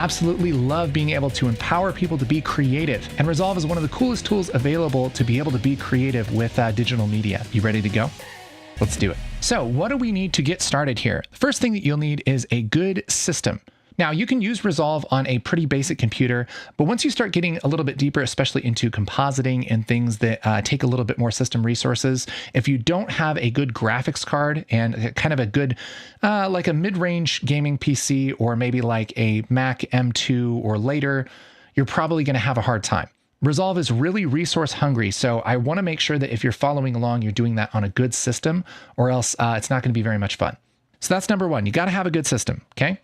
Absolutely love being able to empower people to be creative. And Resolve is one of the coolest tools available to be able to be creative with digital media. You ready to go? Let's do it. So what do we need to get started here? The first thing that you'll need is a good system. Now, you can use Resolve on a pretty basic computer, but once you start getting a little bit deeper, especially into compositing and things that take a little bit more system resources, if you don't have a good graphics card and kind of a good, like a mid-range gaming PC, or maybe like a Mac M2 or later, you're probably going to have a hard time. Resolve is really resource hungry, so I want to make sure that if you're following along, you're doing that on a good system, or else it's not going to be very much fun. So that's number one. You got to have a good system, okay?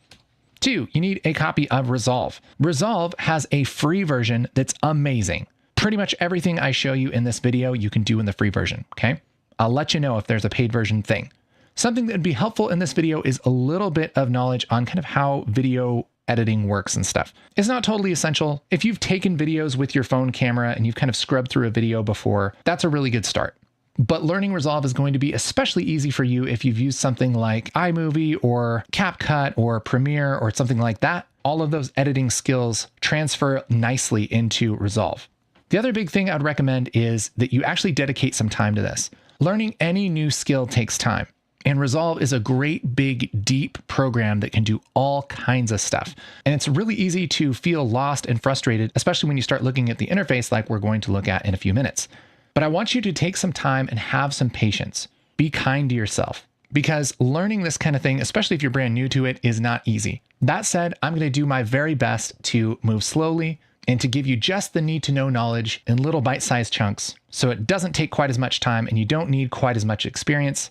2, you need a copy of Resolve. Resolve has a free version that's amazing. Pretty much everything I show you in this video, you can do in the free version, okay? I'll let you know if there's a paid version thing. Something that would be helpful in this video is a little bit of knowledge on kind of how video editing works and stuff. It's not totally essential. If you've taken videos with your phone camera and you've kind of scrubbed through a video before, that's a really good start. But learning Resolve is going to be especially easy for you if you've used something like iMovie or CapCut or Premiere or something like that. All of those editing skills transfer nicely into Resolve. The other big thing I'd recommend is that you actually dedicate some time to this. Learning any new skill takes time. And Resolve is a great, big, deep program that can do all kinds of stuff. And it's really easy to feel lost and frustrated, especially when you start looking at the interface like we're going to look at in a few minutes. But I want you to take some time and have some patience. Be kind to yourself, because learning this kind of thing, especially if you're brand new to it, is not easy. That said, I'm going to do my very best to move slowly and to give you just the need to know knowledge in little bite-sized chunks, so it doesn't take quite as much time and you don't need quite as much experience.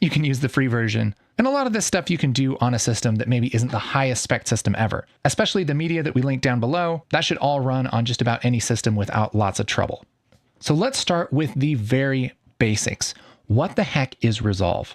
You can use the free version. And a lot of this stuff you can do on a system that maybe isn't the highest spec system ever, especially the media that we link down below. That should all run on just about any system without lots of trouble. So let's start with the very basics. What the heck is Resolve?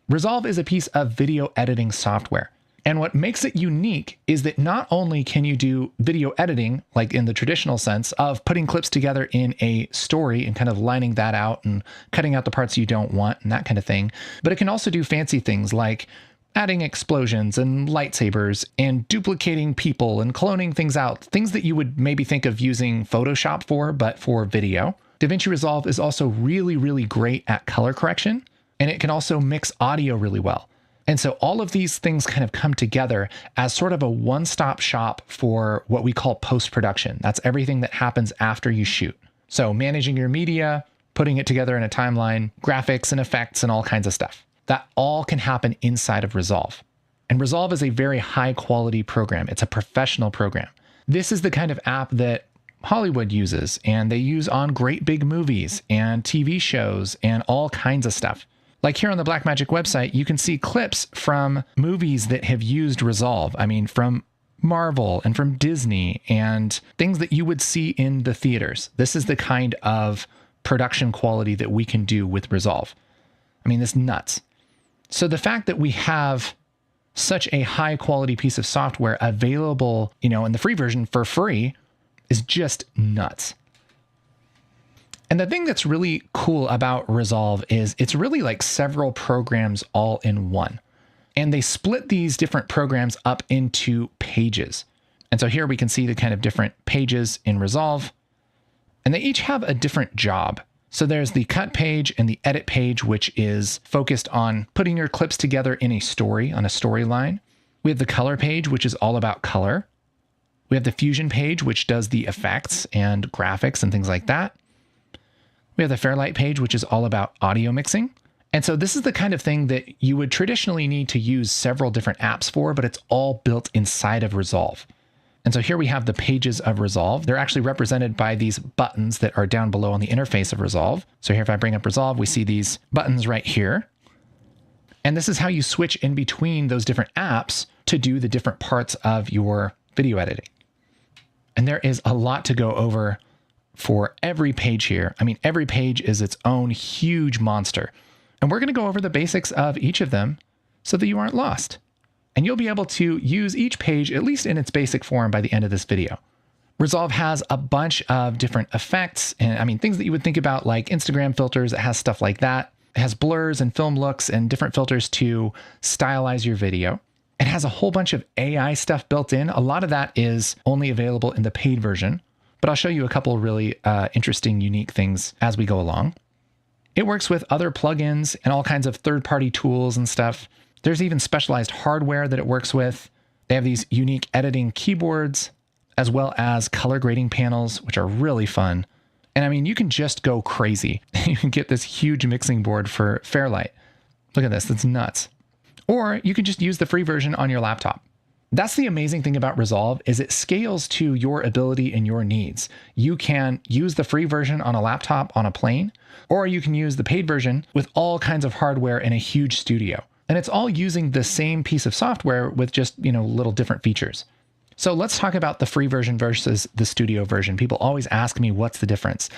Resolve is a piece of video editing software. And what makes it unique is that not only can you do video editing, like in the traditional sense of putting clips together in a story and kind of lining that out and cutting out the parts you don't want and that kind of thing, but it can also do fancy things like adding explosions and lightsabers and duplicating people and cloning things out, things that you would maybe think of using Photoshop for, but for video. DaVinci Resolve is also really, really great at color correction, and it can also mix audio really well. And so all of these things kind of come together as sort of a one-stop shop for what we call post-production. That's everything that happens after you shoot. So managing your media, putting it together in a timeline, graphics and effects and all kinds of stuff. That all can happen inside of Resolve. And Resolve is a very high quality program. It's a professional program. This is the kind of app that Hollywood uses, and they use on great big movies and TV shows and all kinds of stuff. Like here on the Blackmagic website, you can see clips from movies that have used Resolve. I mean, from Marvel and from Disney and things that you would see in the theaters. This is the kind of production quality that we can do with Resolve. I mean, this is nuts. So the fact that we have such a high quality piece of software available, in the free version for free is just nuts. And the thing that's really cool about Resolve is it's really like several programs all in one. And they split these different programs up into pages. And so here we can see the kind of different pages in Resolve, and they each have a different job. So there's the cut page and the edit page, which is focused on putting your clips together in a story, on a storyline. We have the color page, which is all about color. We have the fusion page, which does the effects and graphics and things like that. We have the Fairlight page, which is all about audio mixing. And so this is the kind of thing that you would traditionally need to use several different apps for, but it's all built inside of Resolve. And so here we have the pages of Resolve. They're actually represented by these buttons that are down below on the interface of Resolve. So here, if I bring up Resolve, we see these buttons right here. And this is how you switch in between those different apps to do the different parts of your video editing. And there is a lot to go over for every page here. I mean, every page is its own huge monster. And we're going to go over the basics of each of them so that you aren't lost. And you'll be able to use each page, at least in its basic form, by the end of this video. Resolve has a bunch of different effects, and I mean, things that you would think about like Instagram filters. It has stuff like that. It has blurs and film looks and different filters to stylize your video. It has a whole bunch of AI stuff built in. A lot of that is only available in the paid version, but I'll show you a couple really interesting, unique things as we go along. It works with other plugins and all kinds of third-party tools and stuff. There's even specialized hardware that it works with. They have these unique editing keyboards, as well as color grading panels, which are really fun. And I mean, you can just go crazy. You can get this huge mixing board for Fairlight. Look at this, that's nuts. Or you can just use the free version on your laptop. That's the amazing thing about Resolve is it scales to your ability and your needs. You can use the free version on a laptop on a plane, or you can use the paid version with all kinds of hardware in a huge studio. And it's all using the same piece of software with just, little different features. So let's talk about the free version versus the studio version. People always ask me, what's the difference?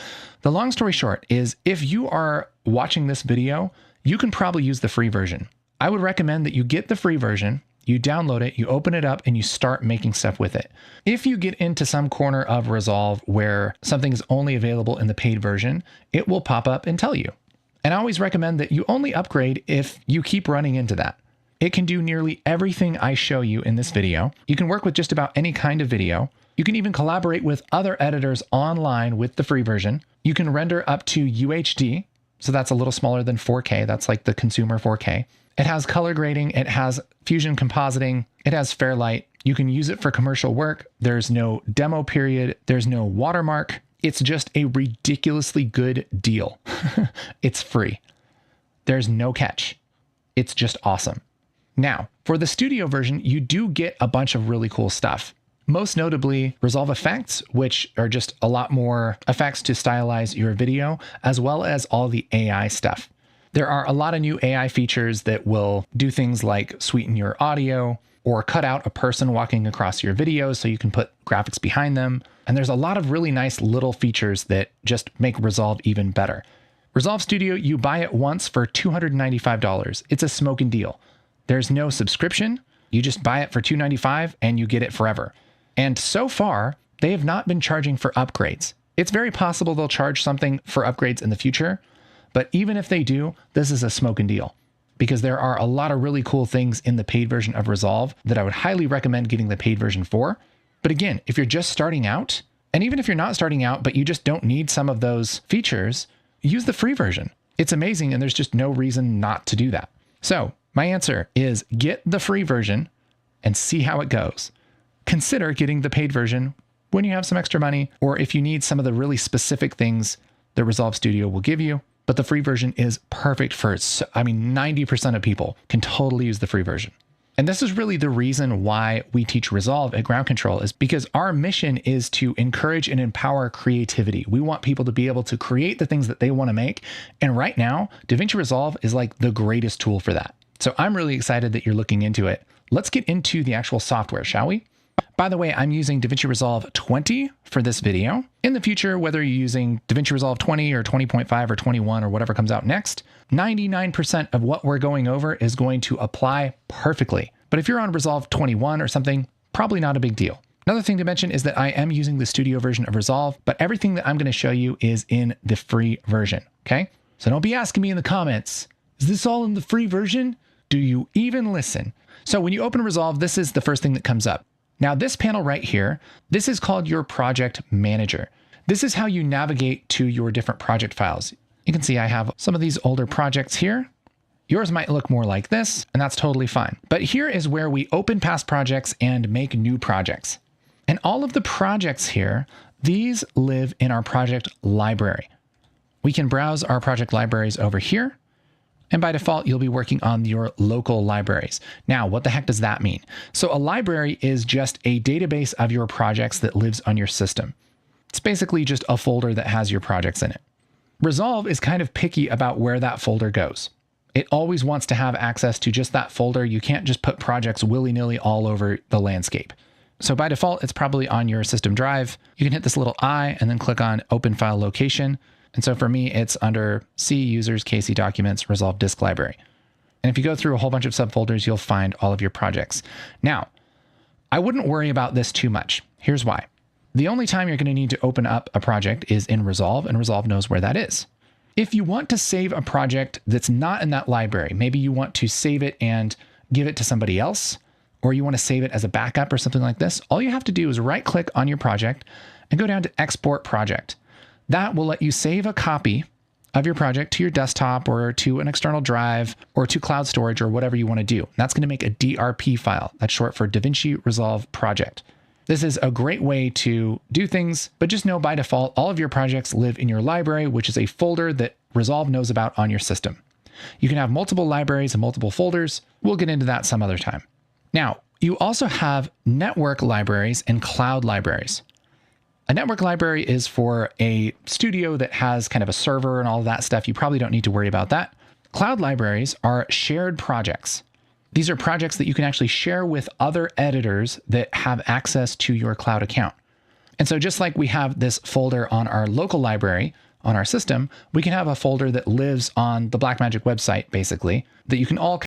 The long story short is if you are watching this video, you can probably use the free version. I would recommend that you get the free version, you download it, you open it up, and you start making stuff with it. If you get into some corner of Resolve where something is only available in the paid version, it will pop up and tell you. And I always recommend that you only upgrade if you keep running into that. It can do nearly everything I show you in this video. You can work with just about any kind of video. You can even collaborate with other editors online with the free version. You can render up to UHD, so that's a little smaller than 4K. That's like the consumer 4K. It has color grading, it has fusion compositing, it has Fairlight. You can use it for commercial work. There's no demo period, there's no watermark. It's just a ridiculously good deal. It's free. There's no catch. It's just awesome. Now, for the studio version, you do get a bunch of really cool stuff. Most notably, Resolve effects, which are just a lot more effects to stylize your video, as well as all the AI stuff. There are a lot of new AI features that will do things like sweeten your audio or cut out a person walking across your videos so you can put graphics behind them. And there's a lot of really nice little features that just make Resolve even better. Resolve Studio, you buy it once for $295. It's a smoking deal. There's no subscription. You just buy it for $295 and you get it forever. And so far, they have not been charging for upgrades. It's very possible they'll charge something for upgrades in the future. But even if they do, this is a smoking deal because there are a lot of really cool things in the paid version of Resolve that I would highly recommend getting the paid version for. But again, if you're just starting out, and even if you're not starting out, but you just don't need some of those features, use the free version. It's amazing, and there's just no reason not to do that. So my answer is get the free version and see how it goes. Consider getting the paid version when you have some extra money, or if you need some of the really specific things that Resolve Studio will give you. But the free version is perfect for, 90% of people can totally use the free version. And this is really the reason why we teach Resolve at Ground Control is because our mission is to encourage and empower creativity. We want people to be able to create the things that they want to make. And right now, DaVinci Resolve is like the greatest tool for that. So I'm really excited that you're looking into it. Let's get into the actual software, shall we? By the way, I'm using DaVinci Resolve 20 for this video. In the future, whether you're using DaVinci Resolve 20 or 20.5 or 21 or whatever comes out next, 99% of what we're going over is going to apply perfectly. But if you're on Resolve 21 or something, probably not a big deal. Another thing to mention is that I am using the studio version of Resolve, but everything that I'm going to show you is in the free version, okay? So don't be asking me in the comments, is this all in the free version? Do you even listen? So when you open Resolve, this is the first thing that comes up. Now this panel right here, this is called your project manager. This is how you navigate to your different project files. You can see I have some of these older projects here. Yours might look more like this, and that's totally fine. But here is where we open past projects and make new projects. And all of the projects here, these live in our project library. We can browse our project libraries over here. And by default, you'll be working on your local libraries. Now, what the heck does that mean? So a library is just a database of your projects that lives on your system. It's basically just a folder that has your projects in it. Resolve is kind of picky about where that folder goes. It always wants to have access to just that folder. You can't just put projects willy-nilly all over the landscape. So by default, it's probably on your system drive. You can hit this little I and then click on Open File Location. And so for me, it's under C, Users, KC Documents, Resolve Disk Library. And if you go through a whole bunch of subfolders, you'll find all of your projects. Now, I wouldn't worry about this too much. Here's why. The only time you're going to need to open up a project is in Resolve, and Resolve knows where that is. If you want to save a project that's not in that library, maybe you want to save it and give it to somebody else, or you want to save it as a backup or something like this, all you have to do is right click on your project and go down to Export Project. That will let you save a copy of your project to your desktop or to an external drive or to cloud storage or whatever you want to do. That's going to make a DRP file. That's short for DaVinci Resolve Project. This is a great way to do things, but just know by default, all of your projects live in your library, which is a folder that Resolve knows about on your system. You can have multiple libraries and multiple folders. We'll get into that some other time. Now, you also have network libraries and cloud libraries. A network library is for a studio that has kind of a server and all of that stuff. You probably don't need to worry about that. Cloud libraries are shared projects. These are projects that you can actually share with other editors that have access to your cloud account. And so just like we have this folder on our local library on our system, we can have a folder that lives on the Blackmagic website, basically, that you can all